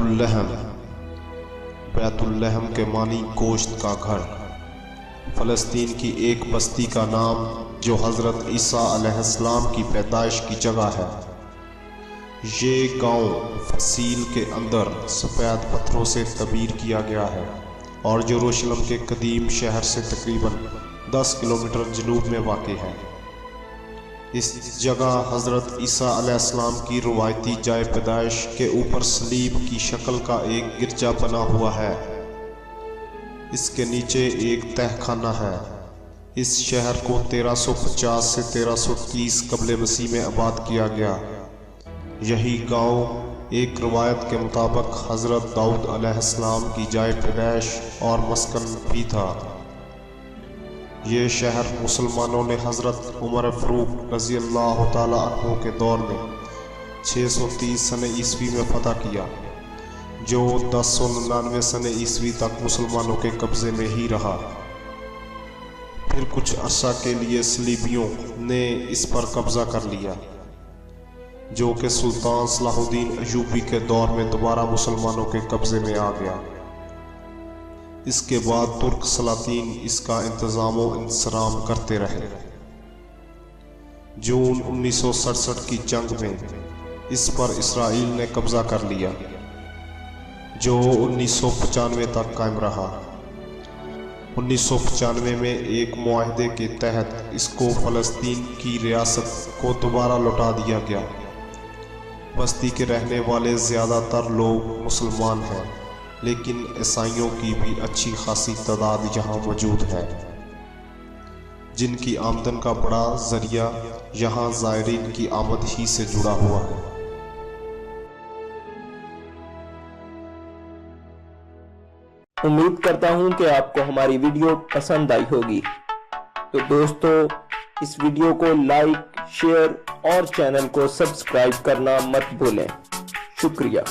बैतुल्लहम। बैतुल्लहम के मानी गोश्त का घर। फ़लस्तीन की एक बस्ती का नाम जो हज़रत ईसा अलैहिस्सलाम की पैदाइश की जगह है। ये गांव फसील के अंदर सफ़ेद पत्थरों से तबीर किया गया है और यरूशलेम के कदीम शहर से तकरीबन 10 किलोमीटर जनूब में वाक़ है। इस जगह हज़रत ईसा अलैहिस्सलाम की रवायती जाए पैदाइश के ऊपर सलीब की शक्ल का एक गिरजा बना हुआ है। इसके नीचे एक तहखाना है। इस शहर को 1350 से 1330 क़ब्ल मसीह में आबाद किया गया। यही गांव एक रवायत के मुताबिक हज़रत दाऊद अलैहिस्सलाम की जाए पैदाइश और मस्कन भी था। ये शहर मुसलमानों ने हज़रत उमर फ़ारूक रज़ी अल्लाह ताला अन्हु के दौर में 630 सने ईस्वी में फ़तह किया, जो 1099 सने ईस्वी तक मुसलमानों के कब्ज़े में ही रहा। फिर कुछ अरसा के लिए सलीबियों ने इस पर कब्ज़ा कर लिया, जो कि सुल्तान सलाहुद्दीन अय्यूबी के दौर में दोबारा मुसलमानों के कब्ज़े में आ गया। इसके बाद तुर्क सलातीन इसका इंतज़ाम व इंतज़ाम करते रहे। जून 1967 की जंग में इस पर इसराइल ने कब्ज़ा कर लिया, जो 1995 तक कायम रहा। 1995 में एक मुआहदे के तहत इसको फ़लस्तीन की रियासत को दोबारा लौटा दिया गया। बस्ती के रहने वाले ज़्यादातर लोग मुसलमान हैं, लेकिन ईसाइयों की भी अच्छी खासी तादाद यहाँ मौजूद है, जिनकी आमदन का बड़ा ज़रिया यहाँ ज़ायरीन की आमद ही से जुड़ा हुआ है। उम्मीद करता हूँ कि आपको हमारी वीडियो पसंद आई होगी। तो दोस्तों, इस वीडियो को लाइक, शेयर और चैनल को सब्सक्राइब करना मत भूलें। शुक्रिया।